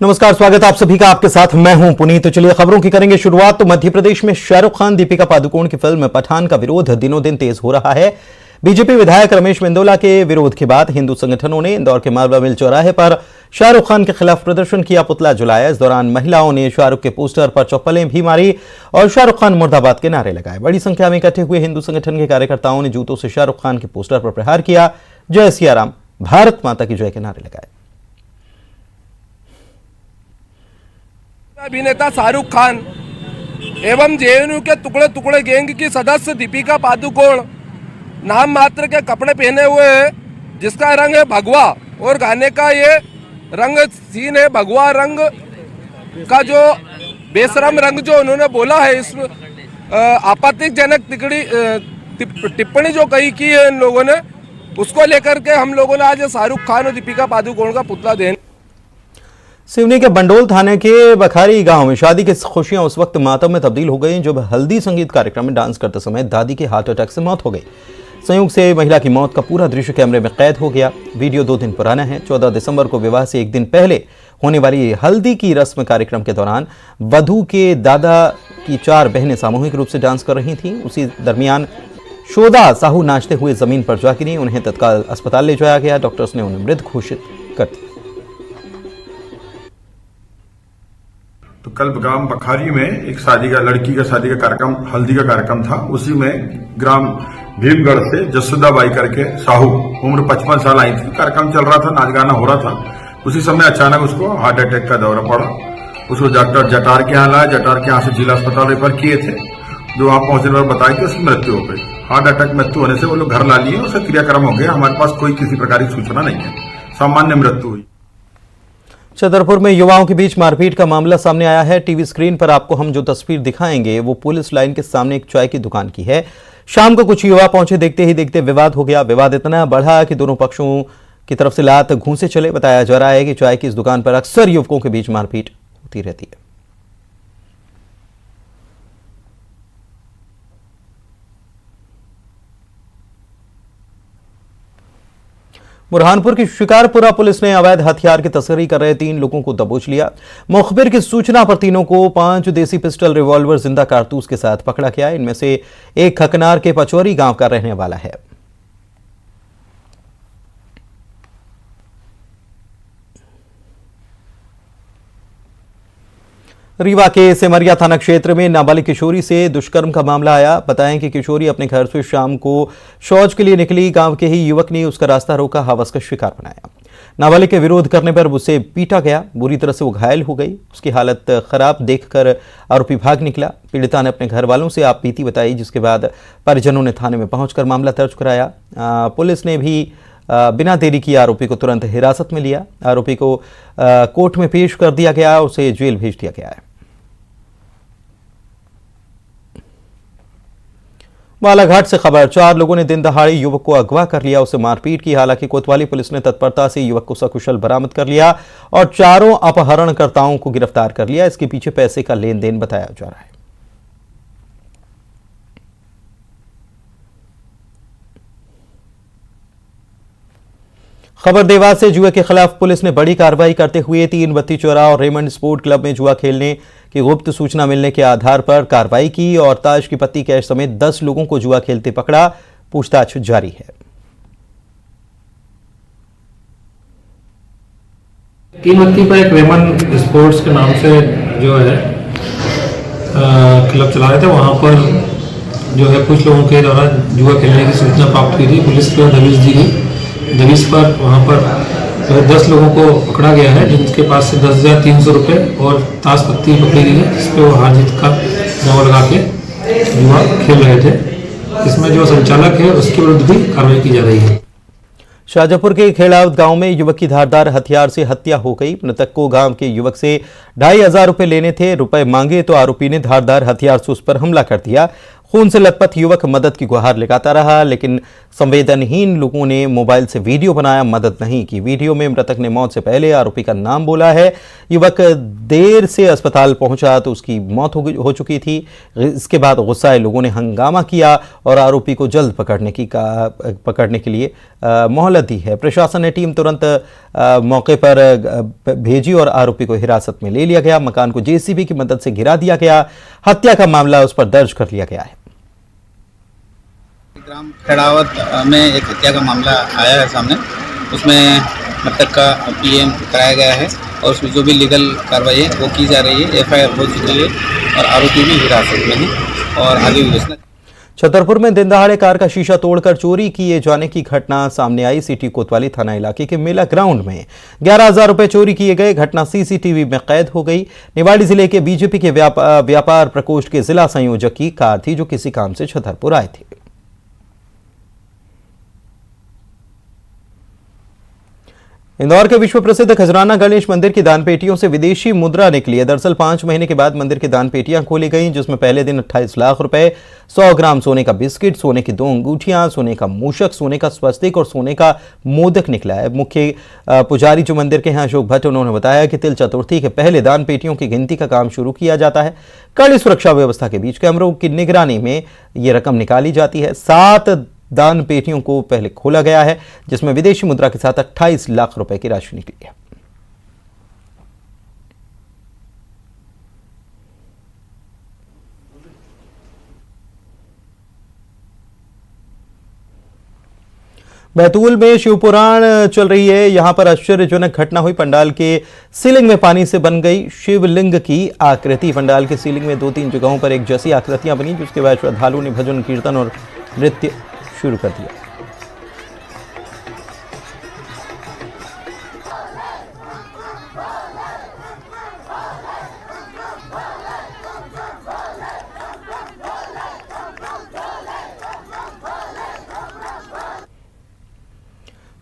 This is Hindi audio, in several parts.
नमस्कार, स्वागत है आप सभी का। आपके साथ मैं हूं पुनीत। तो चलिए खबरों की करेंगे शुरुआत। तो मध्य प्रदेश में शाहरुख खान दीपिका पादुकोण की फिल्म पठान का विरोध दिनों दिन तेज हो रहा है। बीजेपी विधायक रमेश मेंदोला के विरोध के बाद हिंदू संगठनों ने इंदौर के मालवा मिल चौराहे पर शाहरुख खान के खिलाफ प्रदर्शन किया, पुतला जलाया। इस दौरान महिलाओं ने शाहरुख के पोस्टर पर चप्पलें भी मारी और शाहरुख खान मुर्दाबाद के नारे लगाए। बड़ी संख्या में इकट्ठे हुए हिंदू संगठन के कार्यकर्ताओं ने जूतों से शाहरुख खान के पोस्टर पर प्रहार किया, जय सिया राम, भारत माता की जय के नारे लगाए। अभिनेता शाहरुख खान एवं जेएनयू के टुकड़े टुकड़े गैंग की सदस्य दीपिका पादुकोण नाम मात्र के कपड़े पहने हुए हैं, जिसका रंग है भगवा और गाने का ये रंग सीन है भगवा रंग का। जो बेशरम रंग जो उन्होंने बोला है, इस आपत्तिजनक टिप्पणी जो कही की है इन लोगों ने, उसको लेकर के हम लोगों ने आज शाहरुख खान और दीपिका पादुकोण का पुतला दहन। सिवनी के बंडोल थाने के बखारी गांव में शादी की खुशियां उस वक्त मातम में तब्दील हो गई जब हल्दी संगीत कार्यक्रम में डांस करते समय दादी के हार्ट अटैक से मौत हो गई। संयोग से महिला की मौत का पूरा दृश्य कैमरे में कैद हो गया। वीडियो 2 दिन पुराना है। 14 दिसंबर को विवाह से एक दिन पहले होने वाली हल्दी की रस्म कार्यक्रम के दौरान वधू के दादा की 4 बहनें सामूहिक रूप से डांस कर रही थीं। उसी दरमियान शोदा साहू नाचते हुए जमीन पर जा गिरी। उन्हें तत्काल अस्पताल ले जाया गया। डॉक्टर्स ने उन्हें मृत घोषित कर दिया। तो कल ग्राम बखारी में एक लड़की का शादी का कार्यक्रम, हल्दी का कार्यक्रम था। उसी में ग्राम भीमगढ़ से जसुदा बाई करके साहू उम्र 55 साल आई थी। कार्यक्रम चल रहा था, नाच गाना हो रहा था। उसी समय अचानक उसको हार्ट अटैक का दौरा पड़ा। उसको डॉक्टर जटार के यहाँ लाया, जटार के यहाँ से जिला अस्पताल रेफर किए थे। जो वहां पहुंचने पर बताया कि उसकी मृत्यु हो गई। हार्ट अटैक मृत्यु होने से वो लोग घर ला लिए, उसका क्रियाक्रम हो गया। हमारे पास कोई किसी प्रकार की सूचना नहीं है, सामान्य मृत्यु हुई। छतरपुर में युवाओं के बीच मारपीट का मामला सामने आया है। टीवी स्क्रीन पर आपको हम जो तस्वीर दिखाएंगे वो पुलिस लाइन के सामने एक चाय की दुकान की है। शाम को कुछ युवा पहुंचे, देखते ही देखते विवाद हो गया। विवाद इतना बढ़ा कि दोनों पक्षों की तरफ से लात घूंसे चले। बताया जा रहा है कि चाय की इस दुकान पर अक्सर युवकों के बीच मारपीट होती रहती है। बुरहानपुर की शिकारपुरा पुलिस ने अवैध हथियार की तस्करी कर रहे 3 लोगों को दबोच लिया। मुखबिर की सूचना पर तीनों को 5 देसी पिस्टल, रिवॉल्वर, जिंदा कारतूस के साथ पकड़ा गया। इनमें से एक खकनार के पचौरी गांव का रहने वाला है। रीवा के सेमरिया थाना क्षेत्र में नाबालिग किशोरी से दुष्कर्म का मामला आया। बताएं कि किशोरी अपने घर से शाम को शौच के लिए निकली। गांव के ही युवक ने उसका रास्ता रोका, हवस का शिकार बनाया। नाबालिग के विरोध करने पर उसे पीटा गया। बुरी तरह से वो घायल हो गई। उसकी हालत खराब देखकर आरोपी भाग निकला। पीड़िता ने अपने घर वालों से आप बीती बताई, जिसके बाद परिजनों ने थाने में पहुंचकर मामला दर्ज कराया। पुलिस ने भी बिना देरी किए आरोपी को तुरंत हिरासत में लिया। आरोपी को कोर्ट में पेश कर दिया गया, उसे जेल भेज दिया गया है। बालाघाट से खबर, 4 लोगों ने दिन दहाड़े युवक को अगवा कर लिया, उसे मारपीट की। हालांकि कोतवाली पुलिस ने तत्परता से युवक को सकुशल बरामद कर लिया और 4 अपहरणकर्ताओं को गिरफ्तार कर लिया। इसके पीछे पैसे का लेन देन बताया जा रहा है। खबर देवास से, जुए के खिलाफ पुलिस ने बड़ी कार्रवाई करते हुए 3 बत्ती चौरा और रेमंड स्पोर्ट क्लब में जुआ खेलने की गुप्त सूचना मिलने के आधार पर कार्रवाई की और ताश की पत्ती, कैश समेत 10 लोगों को जुआ खेलते पकड़ा। पूछताछ जारी है। तीन बत्ती पर एक रेमंड स्पोर्ट्स के नाम से जो है क्लब चला रहे थे। वहां पर जो है कुछ लोगों के द्वारा जुआ खेलने की सूचना प्राप्त हुई थी। पुलिस को दबिश दी गई। दबिश पर वहां पर 10 लोगों को पकड़ा गया है, जिनके पास से 10,300 रुपये और ताश पत्ती पकड़ी गई है, जिसपे वो हार जीत का दांव लगा के जुआ खेल रहे थे। इसमें जो संचालक है उसके विरुद्ध भी कार्रवाई की जा रही है। शाहजहांपुर के खेड़ावत गांव में युवक की धारदार हथियार से हत्या हो गई। मृतक को गांव के युवक से 2,500 रुपए लेने थे। रुपए मांगे तो आरोपी ने धारदार हथियार से उस पर हमला कर दिया। खून से लथपथ युवक मदद की गुहार लगाता रहा, लेकिन संवेदनहीन लोगों ने मोबाइल से वीडियो बनाया, मदद नहीं की। वीडियो में मृतक ने मौत से पहले आरोपी का नाम बोला है। युवक देर से अस्पताल पहुंचा तो उसकी मौत हो चुकी थी। इसके बाद गुस्साए लोगों ने हंगामा किया और आरोपी को जल्द पकड़ने के लिए मोहलत दी है। प्रशासन ने टीम तुरंत मौके पर भेजी और आरोपी को हिरासत में ले लिया गया। मकान को जेसीबी की मदद से गिरा दिया गया। हत्या का मामला उस पर दर्ज कर लिया गया है। ग्राम खेड़ावत में एक हत्या का मामला आया है सामने। उसमें मृतक का पीएम कराया गया है और उसमें जो भी लीगल कार्रवाई है वो की जा रही है। एफआईआर हो चुकी है और आरोपी भी हिरासत में है और आगे विवेचना। छतरपुर में दिन दहाड़े कार का शीशा तोड़कर चोरी किए जाने की घटना सामने आई। सिटी कोतवाली थाना इलाके के मेला ग्राउंड में 11,000 रुपए चोरी किए गए। घटना सीसीटीवी में कैद हो गई। निवाड़ी जिले के बीजेपी के व्यापार प्रकोष्ठ के जिला संयोजक की कार थी, जो किसी काम से छतरपुर आए थे। इंदौर के विश्व प्रसिद्ध खजराना गणेश मंदिर की दान पेटियों से विदेशी मुद्रा निकली है। दरअसल 5 महीने के बाद मंदिर की दान पेटियां खोली गईं, जिसमें पहले दिन 28 लाख रुपए, 100 ग्राम सोने का बिस्किट, सोने की 2 अंगूठियां, सोने का मूषक, सोने का स्वस्तिक और सोने का मोदक निकला है। मुख्य पुजारी जो मंदिर के हैं अशोक भट्ट, उन्होंने बताया कि तिल चतुर्थी के पहले दान पेटियों की गिनती का काम शुरू किया जाता है। कड़ी सुरक्षा व्यवस्था के बीच कैमरों की निगरानी में ये रकम निकाली जाती है। 7 दान पेटियों को पहले खोला गया है, जिसमें विदेशी मुद्रा के साथ 28 लाख रुपए की राशि निकली है। बैतूल में शिवपुराण चल रही है। यहां पर आश्चर्यजनक घटना हुई। पंडाल के सीलिंग में पानी से बन गई शिवलिंग की आकृति। पंडाल के सीलिंग में 2-3 जगहों पर एक जैसी आकृतियां बनी, जिसके बाद श्रद्धालुओं ने भजन कीर्तन और नृत्य शुरू कर दिया।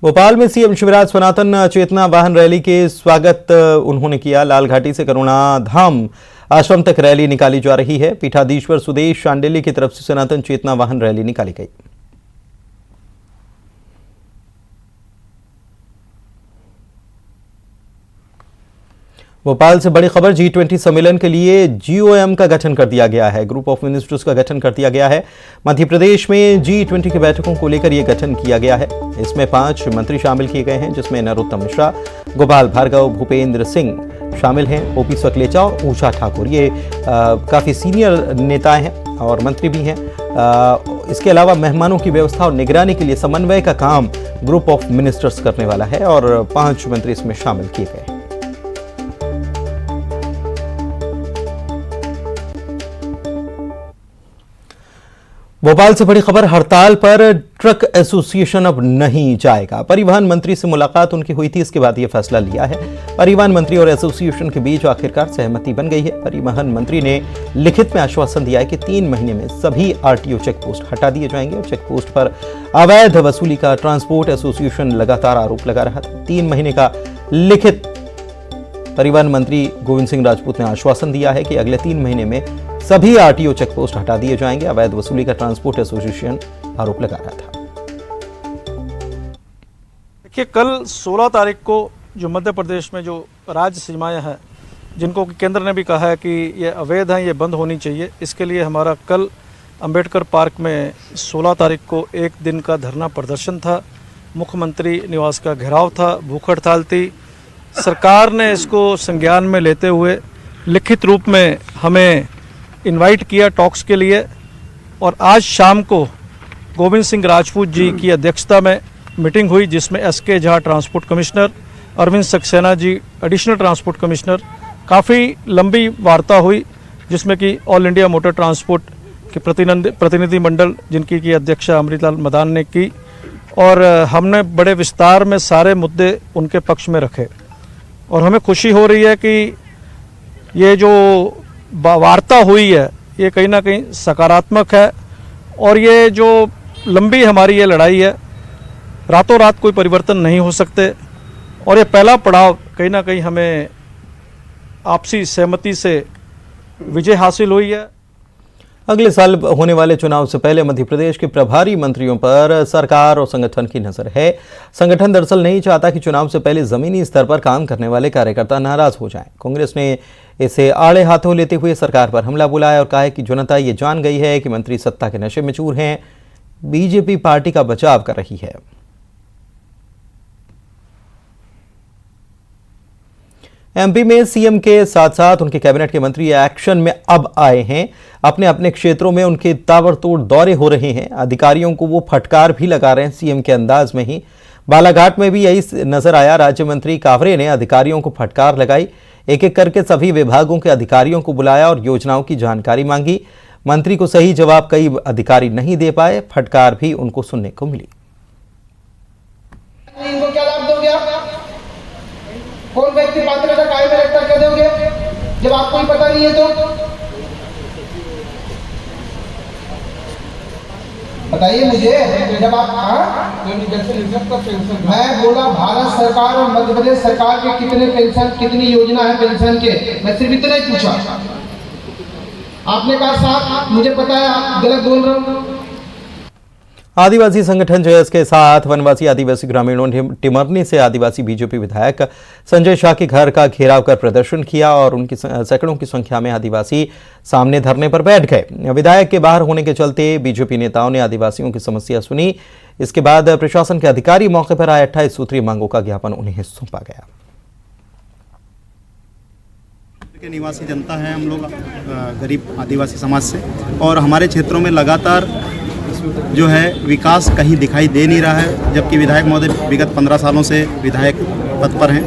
भोपाल में सीएम शिवराज सनातन चेतना वाहन रैली के स्वागत उन्होंने किया। लालघाटी से करुणा धाम आश्रम तक रैली निकाली जा रही है। पीठाधीश्वर सुदेश शांडिल्य की तरफ से सनातन चेतना वाहन रैली निकाली गई। भोपाल से बड़ी खबर, G20 सम्मेलन के लिए GOM का गठन कर दिया गया है। ग्रुप ऑफ मिनिस्टर्स का गठन कर दिया गया है। मध्य प्रदेश में G20 की बैठकों को लेकर यह गठन किया गया है। इसमें 5 मंत्री शामिल किए गए हैं, जिसमें नरोत्तम मिश्रा, गोपाल भार्गव, भूपेंद्र सिंह शामिल हैं, OP सकलेचा और ऊषा ठाकुर। ये काफ़ी सीनियर नेता हैं और मंत्री भी हैं। इसके अलावा मेहमानों की व्यवस्था और निगरानी के लिए समन्वय का काम ग्रुप ऑफ मिनिस्टर्स करने वाला है और 5 मंत्री इसमें शामिल किए गए हैं। भोपाल से बड़ी खबर, हड़ताल पर ट्रक एसोसिएशन अब नहीं जाएगा। परिवहन मंत्री से मुलाकात उनकी हुई थी, इसके बाद यह फैसला लिया है। परिवहन मंत्री और एसोसिएशन के बीच आखिरकार सहमति बन गई है। परिवहन मंत्री ने लिखित में आश्वासन दिया है कि 3 महीने में सभी RTO चेक पोस्ट हटा दिए जाएंगे। चेक पोस्ट पर अवैध वसूली का ट्रांसपोर्ट एसोसिएशन लगातार आरोप लगा रहा था। 3 महीने का लिखित परिवहन मंत्री गोविंद सिंह राजपूत ने आश्वासन दिया है कि अगले 3 महीने में सभी RTO चेक पोस्ट हटा दिए जाएंगे। अवैध वसूली का ट्रांसपोर्ट एसोसिएशन आरोप लगा रहा था। देखिए, कल 16 तारीख को जो मध्य प्रदेश में जो राज्य सीमाएं हैं, जिनको केंद्र ने भी कहा है कि ये अवैध हैं, ये बंद होनी चाहिए, इसके लिए हमारा कल अंबेडकर पार्क में 16 तारीख को 1 दिन का धरना प्रदर्शन था। मुख्यमंत्री निवास का घेराव था, भूख हड़ताल थी। सरकार ने इसको संज्ञान में लेते हुए लिखित रूप में हमें इनवाइट किया टॉक्स के लिए और आज शाम को गोविंद सिंह राजपूत जी की अध्यक्षता में मीटिंग हुई, जिसमें SK Jha transport commissioner, Arvind Saxena ji additional transport commissioner, काफ़ी लंबी वार्ता हुई, जिसमें कि ऑल इंडिया मोटर ट्रांसपोर्ट के प्रतिनिधि मंडल जिनकी की अध्यक्षा अमृतलाल मदान ने की और हमने बड़े विस्तार में सारे मुद्दे उनके पक्ष में रखे और हमें खुशी हो रही है कि ये जो वार्ता हुई है ये कहीं ना कहीं सकारात्मक है और ये जो लंबी हमारी ये लड़ाई है, रातों रात कोई परिवर्तन नहीं हो सकते और ये पहला पड़ाव कहीं ना कहीं हमें आपसी सहमति से विजय हासिल हुई है। अगले साल होने वाले चुनाव से पहले मध्य प्रदेश के प्रभारी मंत्रियों पर सरकार और संगठन की नजर है। संगठन दरअसल नहीं चाहता कि चुनाव से पहले जमीनी स्तर पर काम करने वाले कार्यकर्ता नाराज हो जाएं। कांग्रेस ने इसे आड़े हाथों लेते हुए सरकार पर हमला बोला है और कहा है कि जनता ये जान गई है कि मंत्री सत्ता के नशे में चूर हैं। बीजेपी पार्टी का बचाव कर रही है। एमपी में सीएम के साथ साथ उनके कैबिनेट के मंत्री एक्शन में अब आए हैं। अपने अपने क्षेत्रों में उनके ताबड़तोड़ दौरे हो रहे हैं। अधिकारियों को वो फटकार भी लगा रहे हैं सीएम के अंदाज में ही। बालाघाट में भी यही नजर आया। राज्य मंत्री कावरे ने अधिकारियों को फटकार लगाई। एक एक करके सभी विभागों के अधिकारियों को बुलाया और योजनाओं की जानकारी मांगी। मंत्री को सही जवाब कई अधिकारी नहीं दे पाए। फटकार भी उनको सुनने को मिली। इनको क्या लाभ दोगे आप? कौन व्यक्ति पात्र का काय में रखकर कह दोगे जब आपको ही पता नहीं है तो? बताइए मुझे। जब आप मैं बोला भारत सरकार और मध्य प्रदेश सरकार के कितने पेंशन, कितनी योजना है पेंशन के, मैं सिर्फ इतना ही पूछा। आपने कहा साहब मुझे पता है आप गलत बोल रहे हो। आदिवासी संगठन जेएस के साथ वनवासी आदिवासी ग्रामीणों ने टिमरनी से आदिवासी बीजेपी विधायक संजय शाह के घर का घेराव कर प्रदर्शन किया और उनकी सैकड़ों की संख्या में आदिवासी सामने धरने पर बैठ गए। विधायक के बाहर होने के चलते बीजेपी नेताओं ने आदिवासियों की समस्या सुनी। इसके बाद प्रशासन के अधिकारी मौके पर आए। 28 सूत्रीय मांगों का ज्ञापन उन्हें सौंपा गया। के निवासी जनता है हम लोग, गरीब आदिवासी समाज से, और हमारे क्षेत्रों में लगातार जो है विकास कहीं दिखाई दे नहीं रहा है। जबकि विधायक महोदय विगत 15 सालों से विधायक पद पर हैं।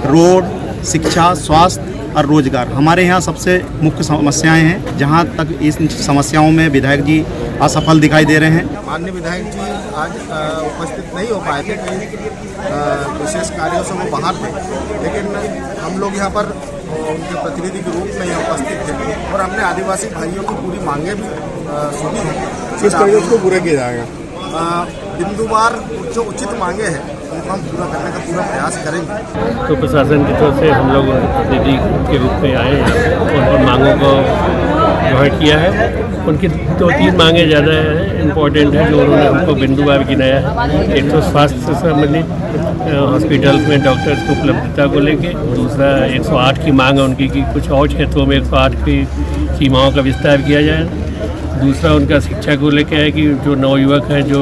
रोड, शिक्षा, स्वास्थ्य और रोजगार हमारे यहाँ सबसे मुख्य समस्याएं हैं। जहाँ तक इस समस्याओं में विधायक जी असफल दिखाई दे रहे हैं। माननीय विधायक जी आज उपस्थित नहीं हो पाए थे, कई विशेष कार्यों से वो बाहर थे, लेकिन हम लोग यहाँ पर उनके प्रतिनिधि के रूप में यहाँ उपस्थित थे और हमने आदिवासी भाइयों की पूरी मांगे भी सुनी हैं। किस तरीके उसको पूरा किया जाएगा? बिंदुवार जो उचित मांगे हैं उनको हम पूरा करने का पूरा प्रयास करेंगे। तो प्रशासन की तरफ से हम लोग प्रतिनिधि के रूप में आए हैं और मांगों को ग्रहण किया है। उनकी 2-3 मांगे ज़्यादा इम्पोर्टेंट है जो उन्होंने हमको बिंदुवार गिनाया है। एक तो स्वास्थ्य से संबंधित हॉस्पिटल्स में डॉक्टर्स की उपलब्धता को लेके, दूसरा 108 की मांग है उनकी कि कुछ और क्षेत्रों में 108 की सीमाओं का विस्तार किया जाए। दूसरा उनका शिक्षा को लेके है कि जो नवयुवक हैं जो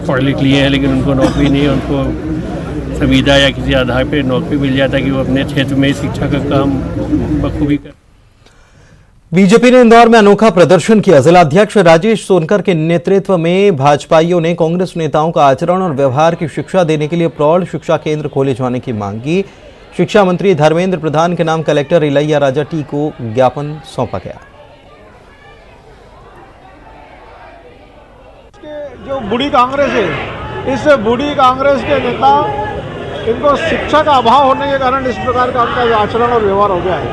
पढ़ लिख लिए हैं लेकिन उनको नौकरी नहीं है, उनको संविदा या किसी आधार पर नौकरी मिल जाता है कि वो अपने क्षेत्र में शिक्षा का काम बखूबी कर। बीजेपी ने इंदौर में अनोखा प्रदर्शन किया। जिलाध्यक्ष राजेश सोनकर के नेतृत्व में भाजपाइयों ने कांग्रेस नेताओं का आचरण और व्यवहार की शिक्षा देने के लिए प्रौढ़ शिक्षा केंद्र खोले जाने की मांग की। शिक्षा मंत्री धर्मेंद्र प्रधान के नाम कलेक्टर इलैया राजा टी को ज्ञापन सौंपा गया। जो बूढ़ी कांग्रेस है, इस बूढ़ी कांग्रेस के नेता, इनको शिक्षा का अभाव होने के कारण इस प्रकार का उनका आचरण और व्यवहार हो गया है।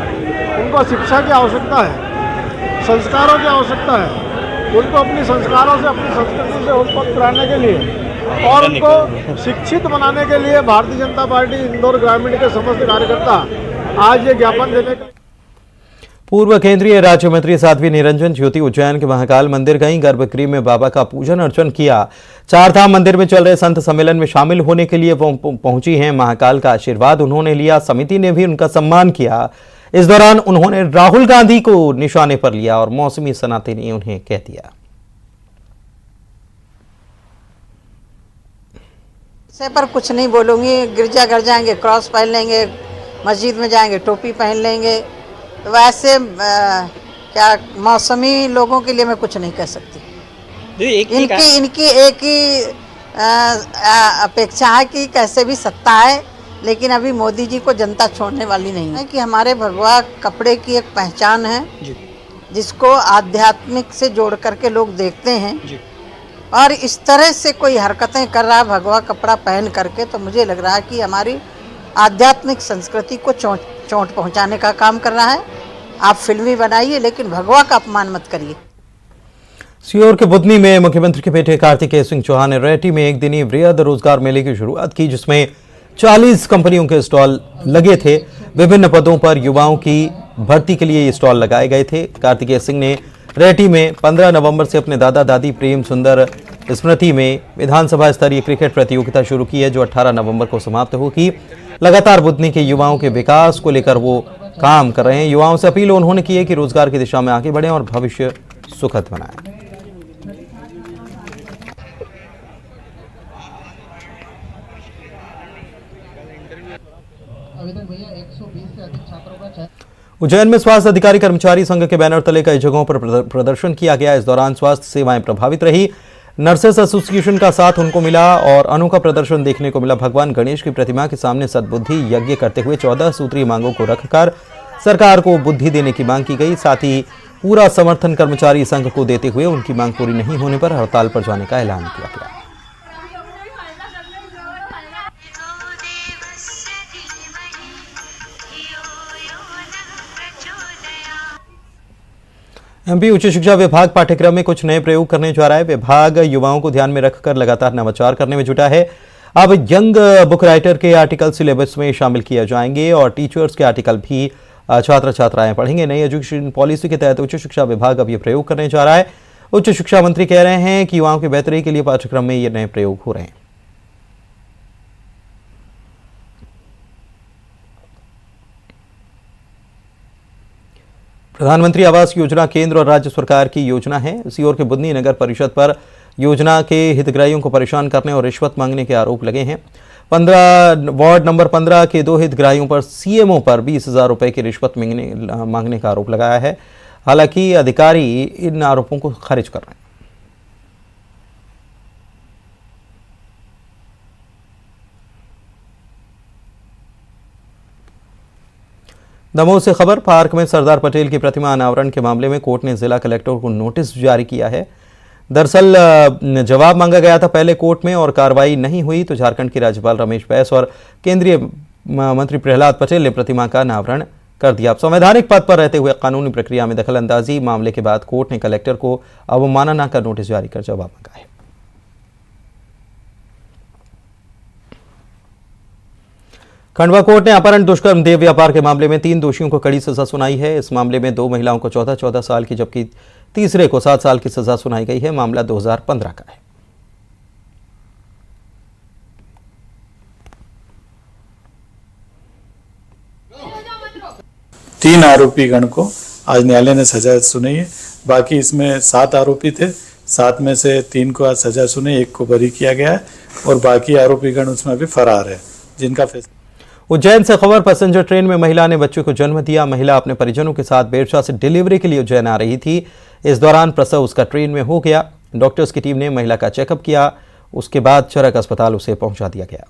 उनको शिक्षा की आवश्यकता है, संस्कारों की आवश्यकता है। उनको अपनी संस्कारों से, अपनी संस्कृति से उत्पन्न कराने के लिए और उनको शिक्षित बनाने के लिए भारतीय जनता पार्टी इंदौर ग्रामीण के समस्त कार्यकर्ता आज ये ज्ञापन देने का। पूर्व केंद्रीय राज्य मंत्री साध्वी निरंजन ज्योति उज्जैन के महाकाल मंदिर गईं। गर्भगृह में बाबा का पूजन अर्चन किया। चारधाम मंदिर में चल रहे संत सम्मेलन में शामिल होने के लिए पहुंची हैं। महाकाल का आशीर्वाद उन्होंने लिया। समिति ने भी उनका सम्मान किया। इस दौरान उन्होंने राहुल गांधी को निशाने पर लिया और मौसमी सनातनी उन्हें कह दिया। से पर कुछ नहीं बोलूंगी। गिरजाघर जाएंगे क्रॉस पहन लेंगे, मस्जिद में जाएंगे टोपी पहन लेंगे। तो वैसे क्या मौसमी लोगों के लिए मैं कुछ नहीं कह सकती। इनकी एक ही अपेक्षा है कि कैसे भी सत्ता है, लेकिन अभी मोदी जी को जनता छोड़ने वाली नहीं है। कि हमारे भगवा कपड़े की एक पहचान है जिसको आध्यात्मिक से जोड़ करके लोग देखते हैं और इस तरह से कोई हरकतें कर रहा है भगवा कपड़ा पहन करके, तो मुझे लग रहा है कि हमारी आध्यात्मिक संस्कृति को चोट पहुंचाने का काम कर रहा है। आप फिल्मी बनाइए लेकिन भगवा का अपमान मत करिए। सीहोर के बुधनी में मुख्यमंत्री के बेटे कार्तिकेय सिंह चौहान ने रेहटी में एक दिनी वृहद रोजगार मेले की शुरुआत की, जिसमें 40 कंपनियों के स्टॉल लगे थे। विभिन्न पदों पर युवाओं की भर्ती के लिए ये स्टॉल लगाए गए थे। कार्तिकेय सिंह ने रेटी में 15 नवंबर से अपने दादा दादी प्रेम सुंदर स्मृति में विधानसभा स्तरीय क्रिकेट प्रतियोगिता शुरू की है, जो 18 नवंबर को समाप्त होगी। लगातार बुधनी के युवाओं के विकास को लेकर वो काम कर रहे हैं। युवाओं से अपील उन्होंने की है कि रोजगार की दिशा में आगे बढ़ें और भविष्य सुखद बनाएं। उज्जैन में स्वास्थ्य अधिकारी कर्मचारी संघ के बैनर तले कई जगहों पर प्रदर्शन किया गया। इस दौरान स्वास्थ्य सेवाएं प्रभावित रही। नर्सेस एसोसिएशन का साथ उनको मिला और अनोखा प्रदर्शन देखने को मिला। भगवान गणेश की प्रतिमा के सामने सद्बुद्धि यज्ञ करते हुए 14 सूत्रीय मांगों को रखकर सरकार को बुद्धि देने की मांग की गई। साथ ही पूरा समर्थन कर्मचारी संघ को देते हुए उनकी मांग पूरी नहीं होने पर हड़ताल पर जाने का ऐलान किया गया। एमपी उच्च शिक्षा विभाग पाठ्यक्रम में कुछ नए प्रयोग करने जा रहा है। विभाग युवाओं को ध्यान में रखकर लगातार नवाचार करने में जुटा है। अब यंग बुक राइटर के आर्टिकल सिलेबस में शामिल किए जाएंगे और टीचर्स के आर्टिकल भी छात्र छात्राएं पढ़ेंगे। नई एजुकेशन पॉलिसी के तहत उच्च शिक्षा विभाग अब ये प्रयोग करने जा रहा है। उच्च शिक्षा मंत्री कह रहे हैं कि युवाओं की बेहतरी के लिए पाठ्यक्रम में ये नए प्रयोग हो रहे हैं। प्रधानमंत्री आवास योजना केंद्र और राज्य सरकार की योजना है। सीहोर के बुधनी नगर परिषद पर योजना के हितग्राहियों को परेशान करने और रिश्वत मांगने के आरोप लगे हैं। 15 वार्ड नंबर 15 के 2 हितग्राहियों पर सीएमओ पर 20,000 रुपए की रिश्वत मांगने का आरोप लगाया है। हालांकि अधिकारी इन आरोपों को खारिज कर रहे हैं। दमोह से खबर, पार्क में सरदार पटेल की प्रतिमा अनावरण के मामले में कोर्ट ने जिला कलेक्टर को नोटिस जारी किया है। दरअसल जवाब मांगा गया था पहले कोर्ट में और कार्रवाई नहीं हुई तो झारखंड के राज्यपाल रमेश बैस और केंद्रीय मंत्री प्रहलाद पटेल ने प्रतिमा का अनावरण कर दिया। अब संवैधानिक पद पर रहते हुए कानूनी प्रक्रिया में दखलंदाजी मामले के बाद कोर्ट ने कलेक्टर को अवमानना का नोटिस जारी कर जवाब मांगा है। खंडवा कोर्ट ने अपहरण, दुष्कर्म, देह व्यापार के मामले में 3 दोषियों को कड़ी सजा सुनाई है। इस मामले में 2 महिलाओं को 14-14 साल की जबकि तीसरे को 7 साल की सजा सुनाई गई है। मामला 2015 का है। तीन आरोपी गण को आज न्यायालय ने सजा सुनाई है। बाकी इसमें 7 आरोपी थे, 7 में से 3 को आज सजा सुनाई, 1 को बरी किया गया है और बाकी आरोपी गण उसमें अभी फरार है, जिनका फैसला। उज्जैन से खबर, पैसेंजर ट्रेन में महिला ने बच्चे को जन्म दिया। महिला अपने परिजनों के साथ बेरसा से डिलीवरी के लिए उज्जैन आ रही थी। इस दौरान प्रसव उसका ट्रेन में हो गया। डॉक्टर्स की टीम ने महिला का चेकअप किया, उसके बाद चरक अस्पताल उसे पहुंचा दिया गया।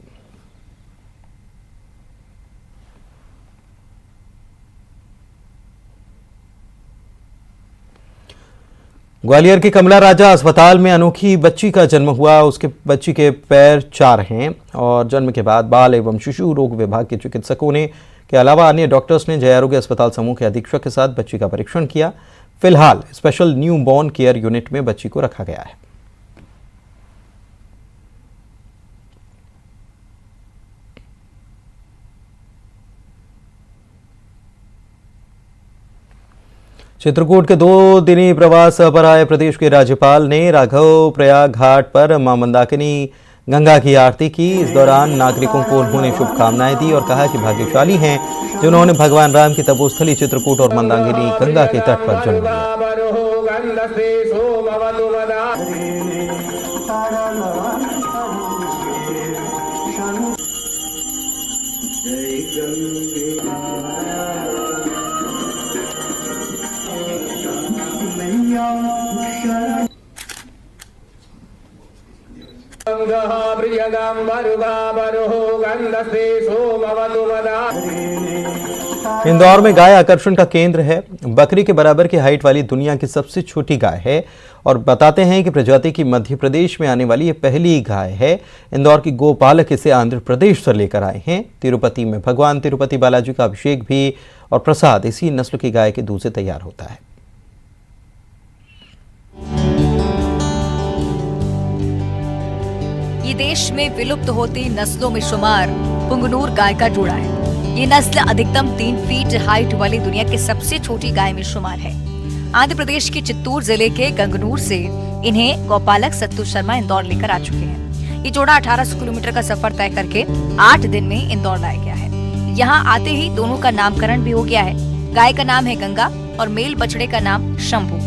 ग्वालियर के कमला राजा अस्पताल में अनोखी बच्ची का जन्म हुआ। उसके बच्ची के पैर 4 हैं और जन्म के बाद बाल एवं शिशु रोग विभाग के चिकित्सकों ने के अलावा अन्य डॉक्टर्स ने जय आरोग्य अस्पताल समूह के अधीक्षक के साथ बच्ची का परीक्षण किया। फिलहाल special new born care unit में बच्ची को रखा गया है। चित्रकूट के 2 दिनी प्रवास पर आए प्रदेश के राज्यपाल ने राघव प्रयाग घाट पर मां मंदाकिनी गंगा की आरती की। इस दौरान नागरिकों को उन्होंने शुभकामनाएं दी और कहा कि भाग्यशाली हैं जिन्होंने भगवान राम की तपोस्थली चित्रकूट और मंदाकिनी गंगा के तट पर जन्म लिया। इंदौर में गाय आकर्षण का केंद्र है। बकरी के बराबर की हाइट वाली दुनिया की सबसे छोटी गाय है और बताते हैं कि प्रजाति की मध्य प्रदेश में आने वाली ये पहली गाय है। इंदौर की गोपालक इसे आंध्र प्रदेश से लेकर आए हैं। तिरुपति में भगवान तिरुपति बालाजी का अभिषेक भी और प्रसाद इसी नस्ल की गाय के दूध से तैयार होता है। ये देश में विलुप्त होती नस्लों में शुमार पुंगनूर गाय का जोड़ा है। ये नस्ल अधिकतम 3 फीट हाइट वाली दुनिया की सबसे छोटी गाय में शुमार है। आंध्र प्रदेश के चित्तूर जिले के गंगनूर से इन्हें गौपालक सत्तू शर्मा इंदौर लेकर आ चुके हैं। ये जोड़ा 1800 किलोमीटर का सफर तय करके 8 दिन में इंदौर लाया गया है। यहाँ आते ही दोनों का नामकरण भी हो गया है। गाय का नाम है गंगा और मेल बछड़े का नाम शंभू।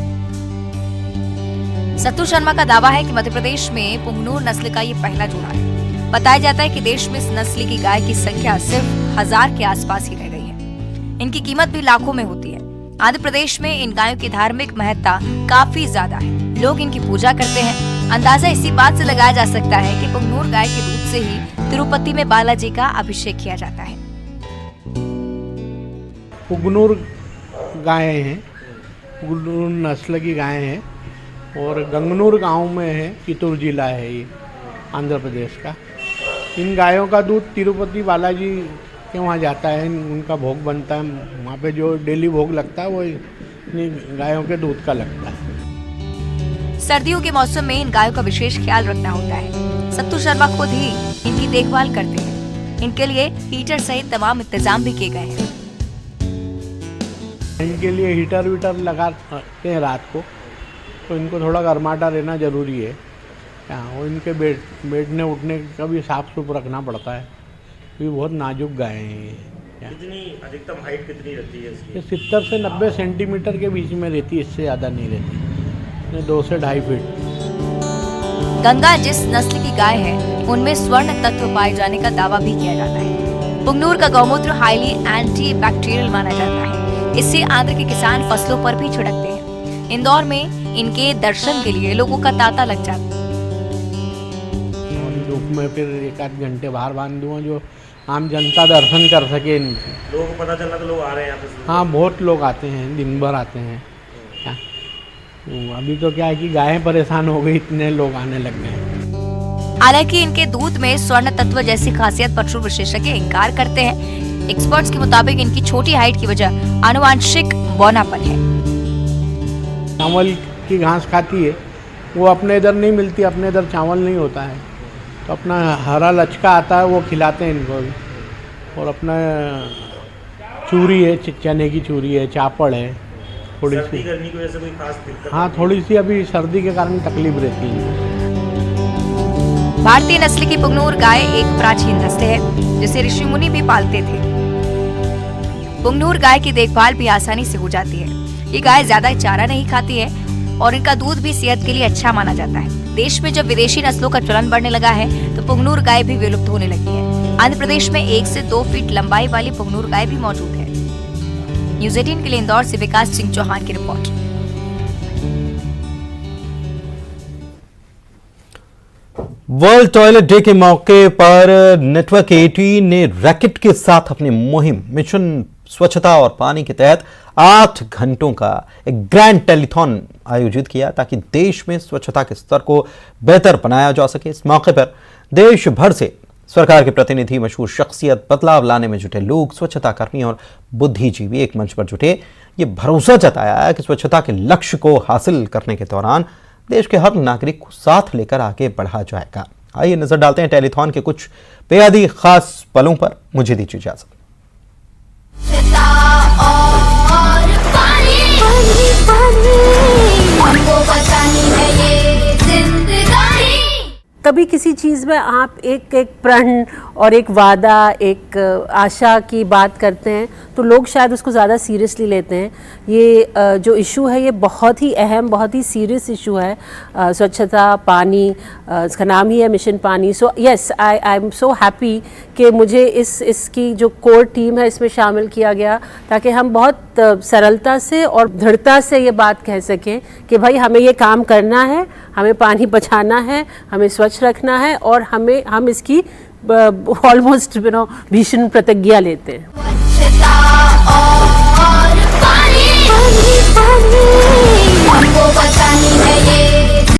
सत्तू शर्मा का दावा है कि मध्य प्रदेश में पुंगनूर नस्ल का ये पहला जोड़ा है। बताया जाता है कि देश में इस नस्ल की गाय की संख्या सिर्फ 1000 के आसपास ही रह गई है। इनकी कीमत भी लाखों में होती है। आंध्र प्रदेश में इन गायों की धार्मिक महत्ता काफी ज्यादा है। लोग इनकी पूजा करते हैं। अंदाजा इसी बात से लगाया जा सकता है कि पुंगनूर गाय के दूध से ही तिरुपति में बालाजी का अभिषेक किया जाता है। पुंगनूर गाय हैं, पुंगनूर नस्ल की गाय हैं और गंगनूर गांव में है, चित्तूर जिला है ये आंध्र प्रदेश का। इन गायों का दूध तिरुपति बालाजी के वहाँ जाता है, उनका भोग बनता है। वहाँ पे जो डेली भोग लगता है वो इन गायों के दूध का लगता है। सर्दियों के मौसम में इन गायों का विशेष ख्याल रखना होता है। सत्तू शर्मा खुद ही इनकी देखभाल करते हैं। इनके लिए हीटर सहित तमाम इंतजाम भी किए गए हैं। इनके लिए हीटर वीटर लगाते हैं रात को, तो इनको थोड़ा गर्माटा रहना जरूरी है। और इनके बैठने उठने का भी साफ सुफ रखना पड़ता है। ये बहुत नाजुक गाय हैं। कितनी अधिकतम हाइट कितनी रहती है इसकी? ये 70 से 90 सेंटीमीटर के बीच में रहती है, इससे ज़्यादा नहीं रहती। 2 से 2.5 फीट। गंगा जिस नस्ल की गाय है उनमें स्वर्ण तत्व पाए जाने का दावा भी किया जाता है। पुंगनूर का गौमूत्र हाईली एंटी बैक्टीरियल माना जाता है। इससे आंध्र के किसान फसलों पर भी छिड़कते हैं। इंदौर में इनके दर्शन के लिए लोगों का तांता लग जाता है। धूप में फिर 1-8 घंटे बाहर बांध दूंगा जो आम जनता दर्शन कर सके इनकी। लोगों को पता चला तो लोग आ रहे हैं यहाँ पे? हाँ, बहुत लोग आते हैं, दिन भर आते हैं। अभी तो क्या है कि गायें परेशान हो गई, इतने लोग आने लग गए। हालांकि इनके दूध में स्वर्ण तत्व जैसी खासियत पशु विशेषज्ञ इंकार करते हैं। एक्सपर्ट्स के मुताबिक इनकी छोटी हाइट की वजह आनुवांशिक बौनापन है। चावल की घास खाती है, वो अपने इधर नहीं मिलती, अपने इधर चावल नहीं होता है, तो अपना हरा लचका आता है वो खिलाते हैं इनको भी। और अपना चूरी है, चने की चूरी है, चापड़ है, थोड़ी सी गर्मी की वजह से कोई खास दिक्कत? हाँ, थोड़ी सी अभी सर्दी के कारण तकलीफ रहती है। भारतीय नस्ल की पुंगनूर गाय एक प्राचीन नस्ल है जिसे ऋषि मुनि भी पालते थे। पुंगनूर गाय की देखभाल भी आसानी से हो जाती है। ये गाय ज्यादा चारा नहीं खाती है और इनका दूध भी सेहत के लिए अच्छा माना जाता है। देश में जब विदेशी नस्लों का चलन बढ़ने लगा है तो पुंगनूर गाय भी विलुप्त होने लगी है। आंध्र प्रदेश में 1 से 2 फीट लंबाई वाली पुंगनूर गाय भी मौजूद है। न्यूज़ 18 के लिए इंदौर से विकास सिंह चौहान की रिपोर्ट। वर्ल्ड टॉयलेट डे के मौके पर नेटवर्क 18 ने रैकेट के साथ अपनी मुहिम मिशन स्वच्छता और पानी के तहत 8 घंटों का एक ग्रैंड टेलीथॉन आयोजित किया ताकि देश में स्वच्छता के स्तर को बेहतर बनाया जा सके। इस मौके पर देश भर से सरकार के प्रतिनिधि, मशहूर शख्सियत, बदलाव लाने में जुटे लोग, स्वच्छता कर्मी और बुद्धिजीवी एक मंच पर जुटे। ये भरोसा जताया कि स्वच्छता के लक्ष्य को हासिल करने के दौरान देश के हर नागरिक को साथ लेकर आगे बढ़ा जाएगा। आइए नजर डालते हैं टेलीथॉन के कुछ बेहद ही खास पलों पर। मुझे दीजिए इजाजत। कभी किसी चीज़ में आप एक प्रण और एक वादा, एक आशा की बात करते हैं तो लोग शायद उसको ज़्यादा सीरियसली लेते हैं। ये जो इशू है ये बहुत ही अहम, बहुत ही सीरियस इशू है। स्वच्छता, पानी, इसका नाम ही है मिशन पानी। So yes, I am so happy कि मुझे इसकी जो कोर टीम है इसमें शामिल किया गया ताकि हम बहुत सरलता से और दृढ़ता से ये बात कह सकें कि भाई हमें ये काम करना है, हमें पानी बचाना है, हमें स्वच्छ रखना है और हम इसकी ऑलमोस्ट भीषण प्रतिज्ञा लेते हैं।